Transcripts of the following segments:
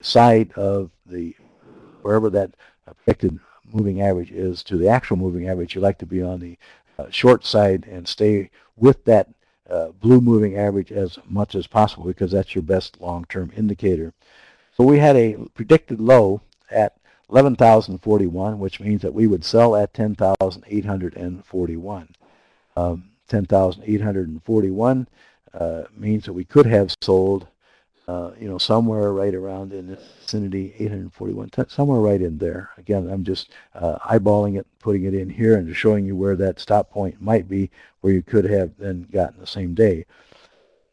side of the, wherever that predicted moving average is to the actual moving average, you like to be on the short side and stay with that blue moving average as much as possible, because that's your best long-term indicator. So we had a predicted low at 11,041, which means that we would sell at 10,841. 10,841 means that we could have sold, somewhere right around in this vicinity, 841, somewhere right in there. Again, I'm just eyeballing it, putting it in here, and just showing you where that stop point might be, where you could have then gotten the same day.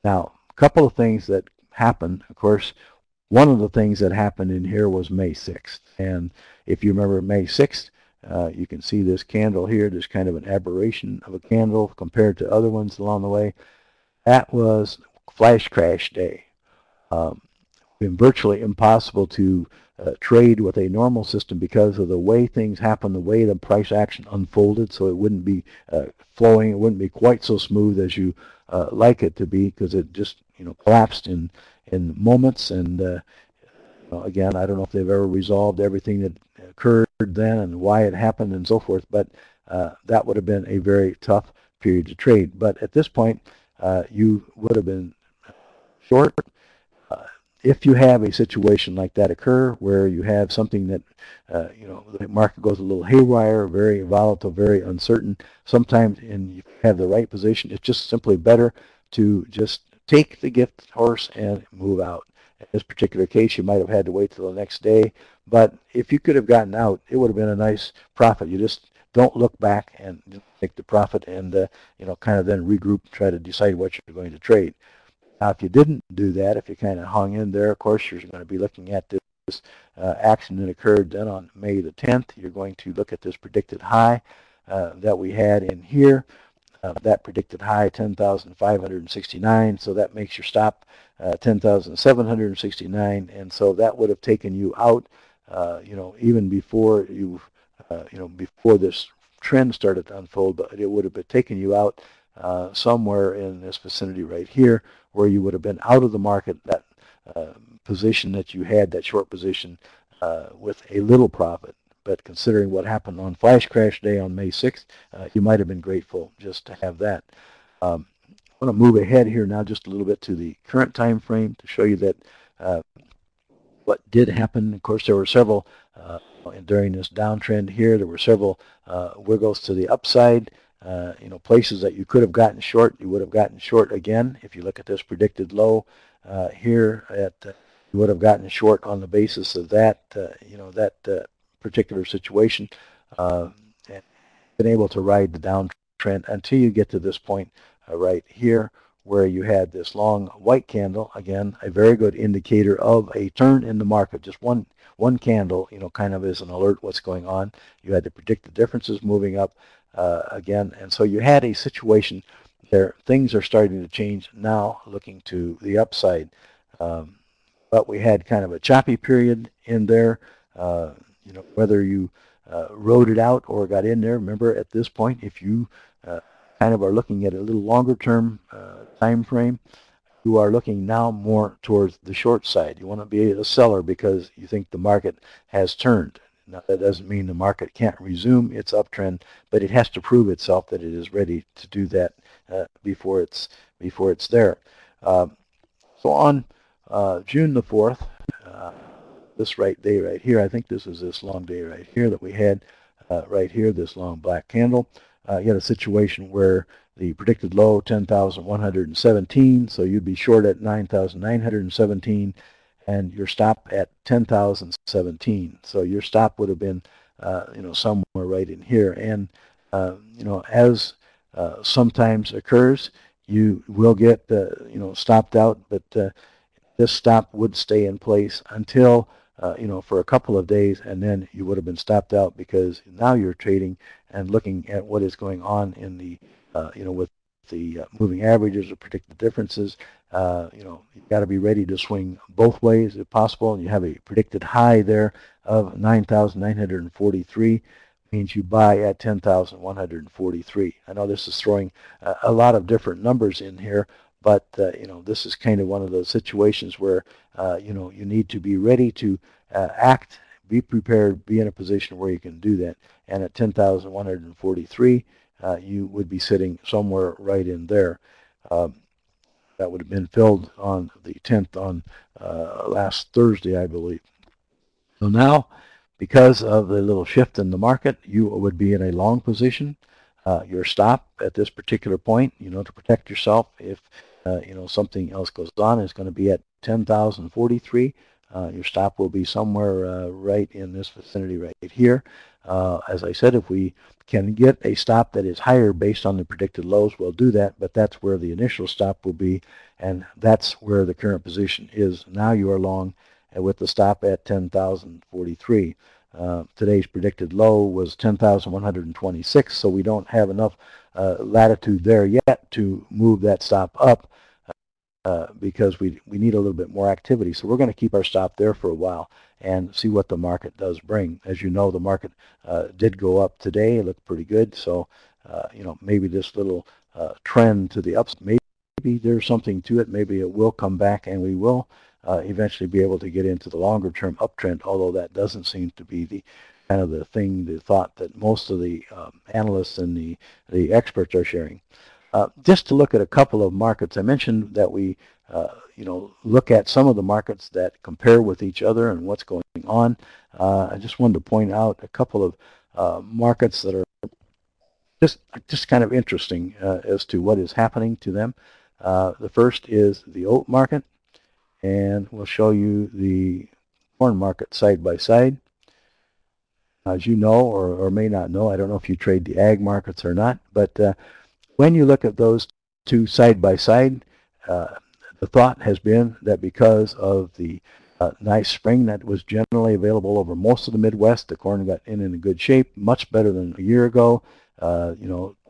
Now, a couple of things that happened. Of course, one of the things that happened in here was May 6th. And if you remember May 6th, you can see this candle here. There's kind of an aberration of a candle compared to other ones along the way. That was flash crash day. Been virtually impossible to trade with a normal system because of the way things happen, the way the price action unfolded. So it wouldn't be flowing. It wouldn't be quite so smooth as you like it to be, because it just collapsed in moments. And again, I don't know if they've ever resolved everything that occurred then and why it happened and so forth, but that would have been a very tough period to trade. But at this point, you would have been short. If you have a situation like that occur, where you have something that, the market goes a little haywire, very volatile, very uncertain, sometimes, and you have the right position, it's just simply better to just take the gift horse and move out. In this particular case, you might have had to wait till the next day, but if you could have gotten out, it would have been a nice profit. You just don't look back and take the profit and, kind of then regroup, try to decide what you're going to trade. Now, if you didn't do that, if you kind of hung in there, of course, you're going to be looking at this action that occurred then on May the 10th. You're going to look at this predicted high that we had in here. That predicted high, 10,569. So that makes your stop 10,769. And so that would have taken you out, even before you, before this trend started to unfold, but it would have taken you out somewhere in this vicinity right here, where you would have been out of the market, that position that you had, that short position, with a little profit. But considering what happened on Flash Crash Day on May 6th, you might have been grateful just to have that. I want to move ahead here now just a little bit to the current time frame to show you that what did happen. Of course, there were several, during this downtrend here, there were several wiggles to the upside. Places that you could have gotten short, you would have gotten short again. If you look at this predicted low here, you would have gotten short on the basis of that, that particular situation, and been able to ride the downtrend until you get to this point right here, where you had this long white candle. Again, a very good indicator of a turn in the market. Just one candle, kind of is an alert what's going on. You had to predict the differences moving up. Again, and so you had a situation there. Things are starting to change now, looking to the upside. But we had kind of a choppy period in there. Whether you rode it out or got in there. Remember, at this point, if you kind of are looking at a little longer term time frame, you are looking now more towards the short side. You want to be a seller because you think the market has turned. Now, that doesn't mean the market can't resume its uptrend, but it has to prove itself that it is ready to do that before it's there. So on June the 4th, this day right here, I think this is this long day right here that we had right here, this long black candle. You had a situation where the predicted low, 10,117, so you'd be short at 9,917. And your stop at 10,017. So your stop would have been, somewhere right in here. And, as sometimes occurs, you will get, stopped out, but this stop would stay in place until, for a couple of days, and then you would have been stopped out, because now you're trading and looking at what is going on in the, with the moving averages or predicted differences. You've got to be ready to swing both ways if possible. And you have a predicted high there of 9,943, means you buy at 10,143. I know this is throwing a lot of different numbers in here, but this is kind of one of those situations where you need to be ready to act, be prepared, be in a position where you can do that. And at 10,143, you would be sitting somewhere right in there. That would have been filled on the 10th on last Thursday, I believe. So now, because of the little shift in the market, you would be in a long position. Your stop at this particular point, to protect yourself if something else goes on, is going to be at 10,043. Your stop will be somewhere right in this vicinity right here. As I said, if we can get a stop that is higher based on the predicted lows, we'll do that, but that's where the initial stop will be, and that's where the current position is. Now you are long with the stop at 10,043. Today's predicted low was 10,126, so we don't have enough latitude there yet to move that stop up because we need a little bit more activity. So we're going to keep our stop there for a while and see what the market does bring. As you know, the market did go up today. It looked pretty good. So, maybe this little trend to the upside, maybe there's something to it. Maybe it will come back and we will eventually be able to get into the longer term uptrend, although that doesn't seem to be the kind of the thought that most of the analysts and the experts are sharing. Just to look at a couple of markets, I mentioned that we look at some of the markets that compare with each other and what's going on. I just wanted to point out a couple of markets that are just kind of interesting as to what is happening to them. The first is the oat market, and we'll show you the corn market side by side. As you know, or may not know, I don't know if you trade the ag markets or not, but when you look at those two side by side, the thought has been that because of the nice spring that was generally available over most of the Midwest, the corn got in a good shape, much better than a year ago.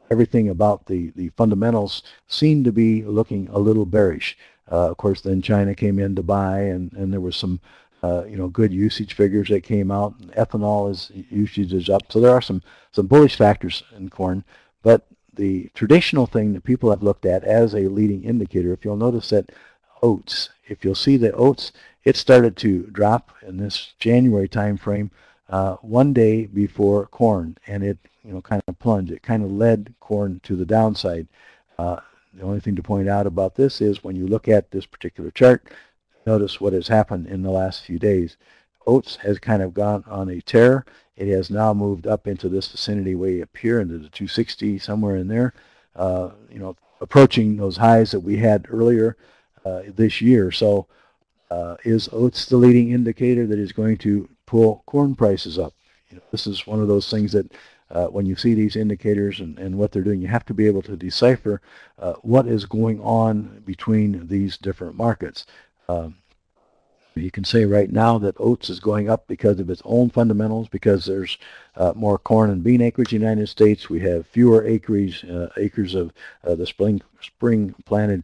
Everything about the fundamentals seemed to be looking a little bearish. Of course, then China came in to buy, and there was some good usage figures that came out. Ethanol usage is up, so there are some bullish factors in corn, but the traditional thing that people have looked at as a leading indicator, if you'll notice that oats, if you'll see that oats, it started to drop in this January time frame one day before corn, and it kind of plunged. It kind of led corn to the downside. The only thing to point out about this is when you look at this particular chart, notice what has happened in the last few days. Oats has kind of gone on a tear. It has now moved up into this vicinity way up here into the 260, somewhere in there, approaching those highs that we had earlier this year. So is oats the leading indicator that is going to pull corn prices up? This is one of those things that when you see these indicators and what they're doing, you have to be able to decipher what is going on between these different markets. You can say right now that oats is going up because of its own fundamentals, because there's more corn and bean acreage in the United States. We have fewer acres of the spring planted